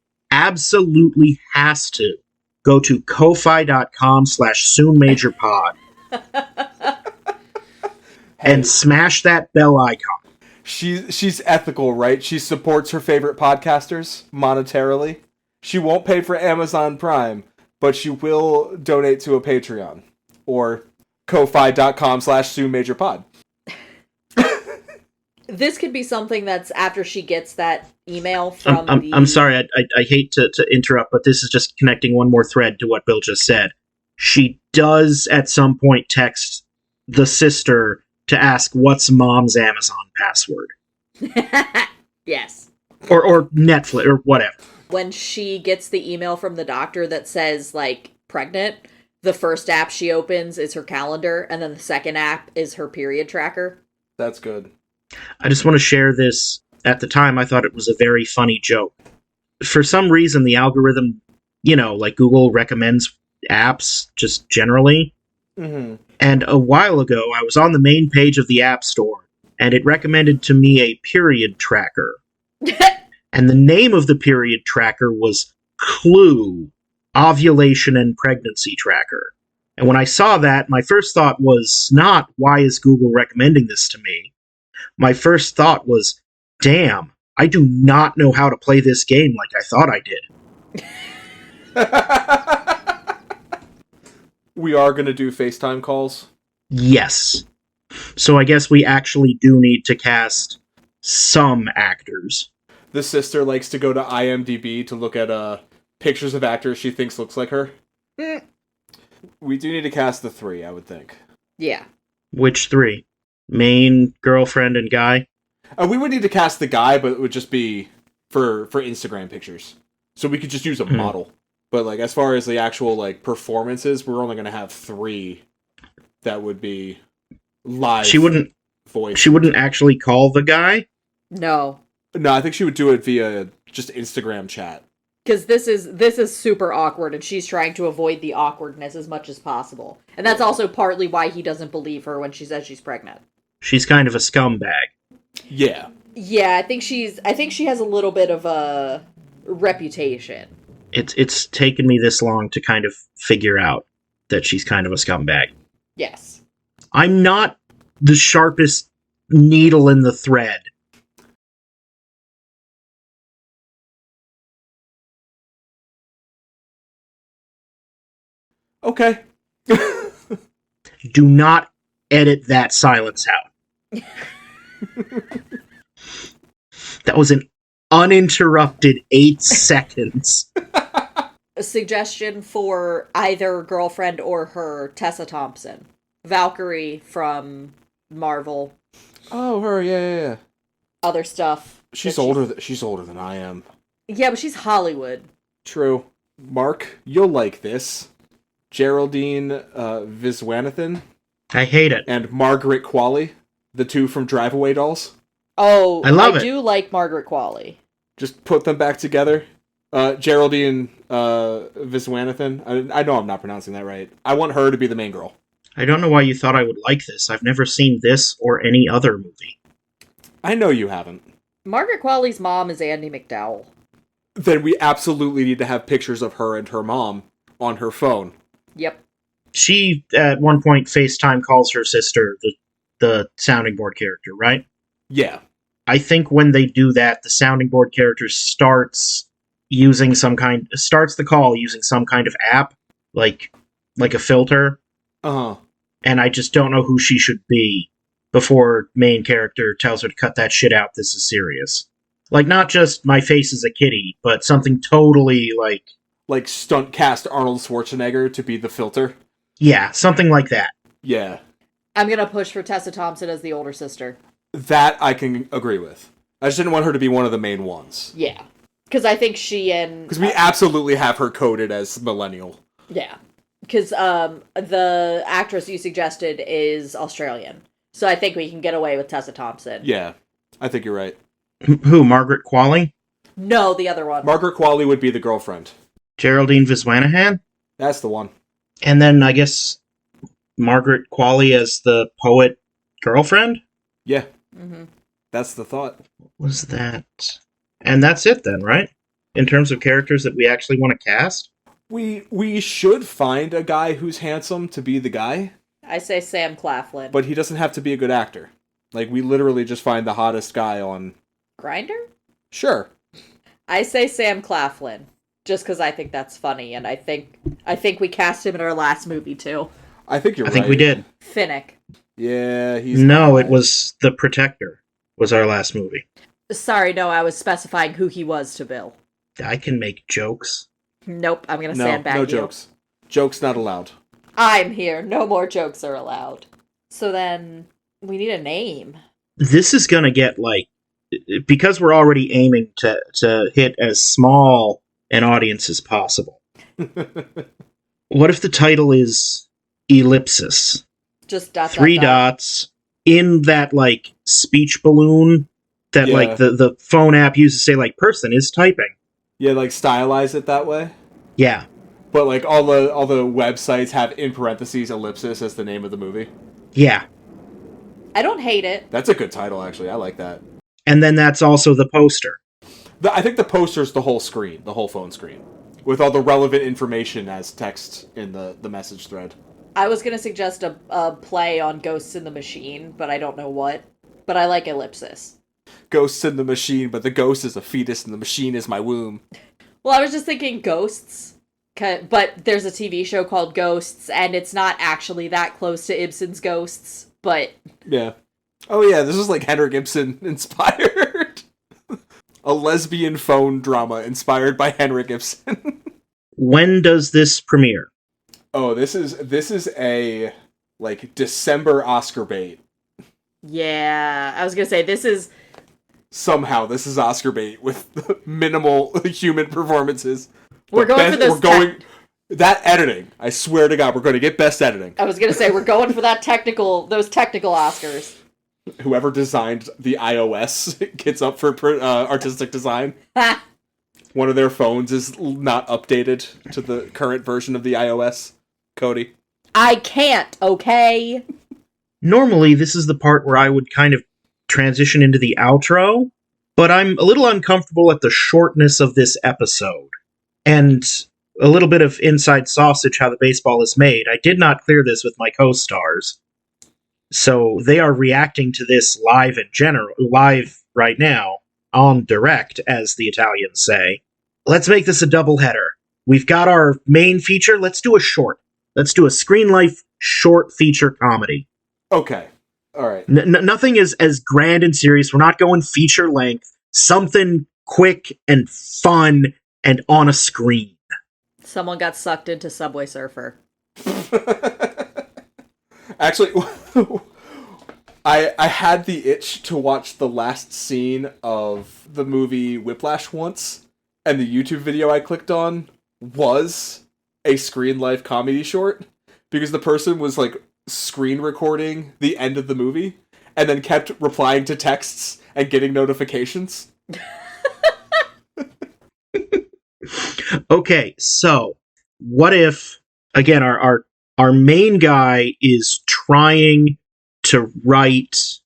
go to ko-fi.com/soonmajorpod and smash that bell icon. She's ethical, right? She supports her favorite podcasters monetarily. She won't pay for Amazon Prime, but she will donate to a Patreon or ko-fi.com/soonmajorpod. This could be something that's after she gets that email from I'm sorry, I hate to interrupt, but this is just connecting one more thread to what Bill just said. She does at some point text the sister to ask what's mom's Amazon password. Yes. Or Netflix, or whatever. When she gets the email from the doctor that says, like, pregnant, the first app she opens is her calendar, and then the second app is her period tracker. That's good. I just want to share this. At the time, I thought it was a very funny joke. For some reason, the algorithm, like Google recommends apps just generally. Mm-hmm. And a while ago, I was on the main page of the App Store, and it recommended to me a period tracker. And the name of the period tracker was Clue, Ovulation and Pregnancy Tracker. And when I saw that, my first thought was not, why is Google recommending this to me? My first thought was, damn, I do not know how to play this game like I thought I did. We are going to do FaceTime calls? Yes. So I guess we actually do need to cast some actors. The sister likes to go to IMDb to look at pictures of actors she thinks looks like her. We do need to cast the 3, I would think. Yeah. Which 3? Main, girlfriend, and guy? We would need to cast the guy, but it would just be for Instagram pictures. So we could just use a model. But like as far as the actual like performances, we're only going to have 3 that would be live. She wouldn't actually call the guy? No. No, I think she would do it via just Instagram chat. Because this is super awkward, and she's trying to avoid the awkwardness as much as possible. And that's also partly why he doesn't believe her when she says she's pregnant. She's kind of a scumbag. Yeah. Yeah, I think she has a little bit of a reputation. It's taken me this long to kind of figure out that she's kind of a scumbag. Yes. I'm not the sharpest needle in the thread. Okay. Do not edit that silence out. That was an uninterrupted 8 seconds. A suggestion for either girlfriend or her, Tessa Thompson. Valkyrie from Marvel. Oh, her, yeah. Other stuff. She's older. She's older than I am. Yeah, but she's Hollywood. True. Mark, you'll like this. Geraldine Viswanathan. I hate it. And Margaret Qualley, the 2 from Drive Away Dolls. Oh, I do like Margaret Qualley. Just put them back together. Geraldine Viswanathan. I know I'm not pronouncing that right. I want her to be the main girl. I don't know why you thought I would like this. I've never seen this or any other movie. I know you haven't. Margaret Qualley's mom is Andie MacDowell. Then we absolutely need to have pictures of her and her mom on her phone. Yep. She, at one point, FaceTime calls her sister the sounding board character, right? Yeah. I think when they do that, the sounding board character starts the call using some kind of app, like a filter. Uh-huh. And I just don't know who she should be before main character tells her to cut that shit out. This is serious. Like, not just my face is a kitty, but something totally like stunt cast Arnold Schwarzenegger to be the filter. Yeah, something like that. Yeah. I'm gonna push for Tessa Thompson as the older sister. That I can agree with. I just didn't want her to be one of the main ones. Yeah. Because I think she and... Because we absolutely have her coded as millennial. Yeah. Because the actress you suggested is Australian. So I think we can get away with Tessa Thompson. Yeah, I think you're right. Who, Margaret Qualley? No, the other one. Margaret Qualley would be the girlfriend. Geraldine Viswanathan? That's the one. And then, I guess, Margaret Qualley as the poet girlfriend? Yeah. Mm-hmm. That's the thought. What was that? And that's it then, right? In terms of characters that we actually want to cast? We should find a guy who's handsome to be the guy. I say Sam Claflin. But he doesn't have to be a good actor. Like, we literally just find the hottest guy on... Grindr? Sure. I say Sam Claflin. Just because I think that's funny, and I think we cast him in our last movie, too. I think you're right. I think we did. Finnick. Yeah, he's... No, it was The Protector, was our last movie. Sorry, no, I was specifying who he was to Bill. I can make jokes. Nope, I'm gonna sandbag you. No jokes. Jokes not allowed. I'm here. No more jokes are allowed. So then, we need a name. This is gonna get, because we're already aiming to hit as small an audience as possible. What if the title is Ellipsis? Just dot, Three dots in that, speech balloon that, Yeah. the phone app uses to say, person is typing. Yeah, stylize it that way. Yeah. But, all the websites have, in parentheses, ellipsis as the name of the movie. Yeah. I don't hate it. That's a good title, actually. I like that. And then that's also the poster. I think the poster's the whole screen, the whole phone screen, with all the relevant information as text in the message thread. I was going to suggest a play on Ghosts in the Machine, but I don't know what. But I like Ellipsis. Ghosts in the machine, but the ghost is a fetus and the machine is my womb. Well, I was just thinking ghosts, but there's a TV show called Ghosts, and it's not actually that close to Ibsen's Ghosts, but... Yeah. Oh yeah, this is like Henrik Ibsen inspired. A lesbian phone drama inspired by Henrik Ibsen. When does this premiere? Oh, this is a like December Oscar bait. Yeah, I was gonna say this is Oscar bait with minimal human performances. We're going for this. That editing. I swear to God, we're going to get best editing. I was gonna say we're going for those technical Oscars. Whoever designed the iOS gets up for artistic design. One of their phones is not updated to the current version of the iOS. Cody. I can't, okay? Normally, this is the part where I would kind of transition into the outro, but I'm a little uncomfortable at the shortness of this episode. And a little bit of inside sausage how the baseball is made. I did not clear this with my co-stars. So they are reacting to this live right now, on direct, as the Italians say. Let's make this a doubleheader. We've got our main feature. Let's do a short. Let's do a Screenlife short feature comedy. Okay. All right. Nothing is as grand and serious. We're not going feature length. Something quick and fun and on a screen. Someone got sucked into Subway Surfer. Actually, I had the itch to watch the last scene of the movie Whiplash once, and the YouTube video I clicked on was a Screenlife comedy short, because the person was like screen recording the end of the movie and then kept replying to texts and getting notifications. Okay, so what if, again, our main guy is trying to write...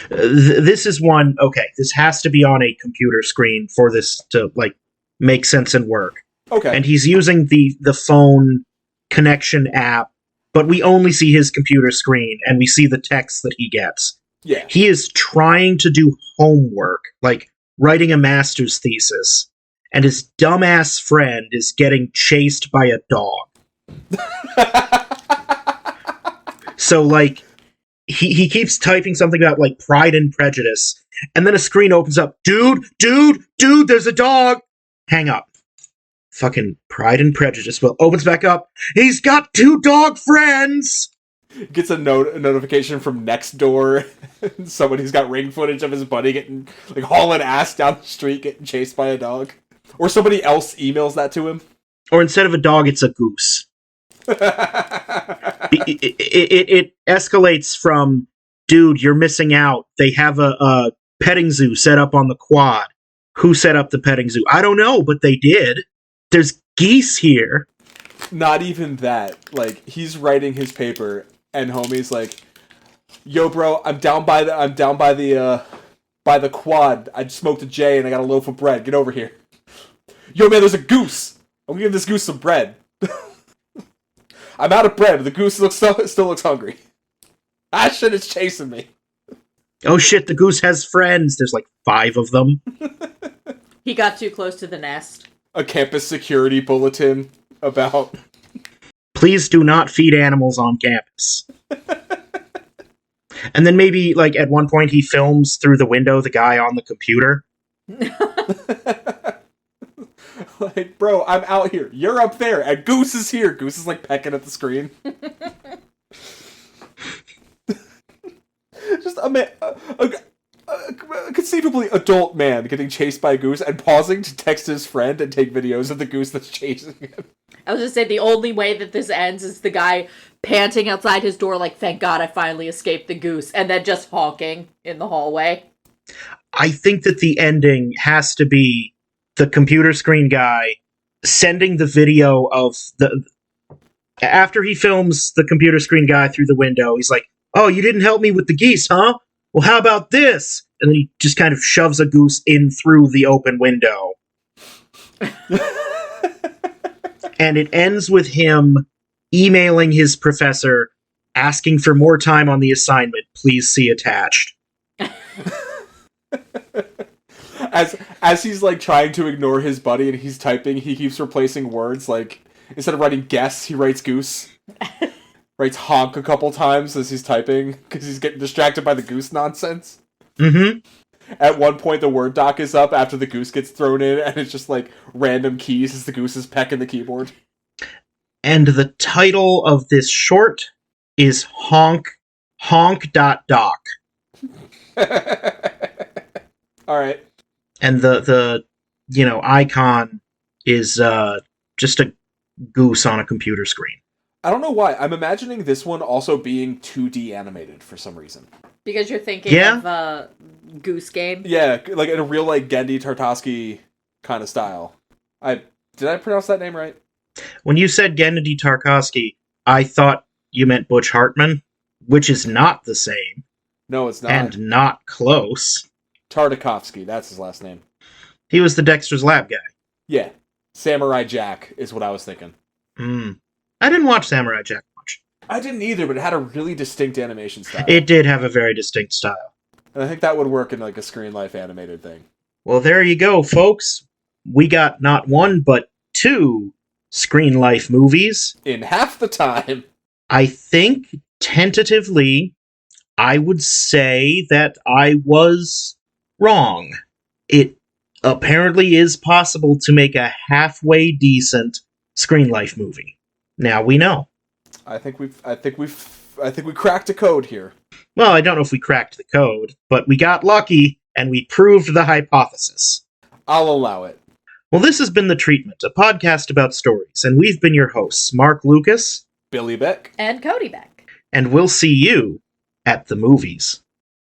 this is one... Okay, this has to be on a computer screen for this to, like, make sense and work. Okay. And he's using the phone connection app, but we only see his computer screen, and we see the text that he gets. Yeah. He is trying to do homework, like writing a master's thesis, and his dumbass friend is getting chased by a dog. So, like, he keeps typing something about, like, Pride and Prejudice, and then a screen opens up. Dude, there's a dog! Hang up. Fucking Pride and Prejudice. Well, opens back up. He's got 2 dog friends! Gets a notification from Nextdoor. Somebody's got ring footage of his buddy getting, like, hauling ass down the street, getting chased by a dog. Or somebody else emails that to him. Or instead of a dog, it's a goose. It escalates from, dude, you're missing out. They have a petting zoo set up on the quad. Who set up the petting zoo? I don't know, but they did. There's geese here. Not even that. Like, he's writing his paper, and homie's like, "Yo, bro, I'm down by the quad. I just smoked a J and I got a loaf of bread. Get over here." "Yo, man, there's a goose. I'm gonna give this goose some bread." "I'm out of bread, but the goose still looks hungry." "Ah, shit, it's chasing me." Oh shit, the goose has friends. There's like 5 of them. He got too close to the nest. A campus security bulletin about... Please do not feed animals on campus. And then maybe, like, at one point he films through the window the guy on the computer. Like, bro, I'm out here. You're up there. And Goose is here. Goose is, like, pecking at the screen. Just a conceivably adult man getting chased by a goose and pausing to text his friend and take videos of the goose that's chasing him. I was just saying, the only way that this ends is the guy panting outside his door like, thank God I finally escaped the goose, and then just honking in the hallway. I think that the ending has to be the computer screen guy sending the video of the... After he films the computer screen guy through the window, he's like, "Oh, you didn't help me with the geese, huh? Well, how about this? and then he just kind of shoves a goose in through the open window. And it ends with him emailing his professor, asking for more time on the assignment. Please see attached. As he's like trying to ignore his buddy and he's typing, he keeps replacing words. Like instead of writing guess, he writes goose. Writes honk a couple times as he's typing because he's getting distracted by the goose nonsense. Mm-hmm. At one point, the Word doc is up after the goose gets thrown in, and it's just like random keys as the goose is pecking the keyboard. And the title of this short is Honk Doc. All right. And the icon is just a goose on a computer screen. I don't know why. I'm imagining this one also being 2D animated for some reason. Because you're thinking of Goose Game? Yeah, like in a real like Genndy Tartakovsky kind of style. Did I pronounce that name right? When you said Genndy Tartakovsky, I thought you meant Butch Hartman, which is not the same. No, it's not. And not close. Tartakovsky, that's his last name. He was the Dexter's Lab guy. Yeah. Samurai Jack is what I was thinking. I didn't watch Samurai Jack much. I didn't either, but it had a really distinct animation style. It did have a very distinct style. And I think that would work in like a Screenlife animated thing. Well, there you go, folks. We got not one, but 2 Screenlife movies. In half the time. I think, tentatively, I would say that I was wrong. It apparently is possible to make a halfway decent Screenlife movie. Now we know. I think we cracked a code here. Well, I don't know if we cracked the code, but we got lucky and we proved the hypothesis. I'll allow it. Well, this has been The Treatment, a podcast about stories, and we've been your hosts, Mark Lucas, Billy Beck, and Cody Beck. And we'll see you at the movies.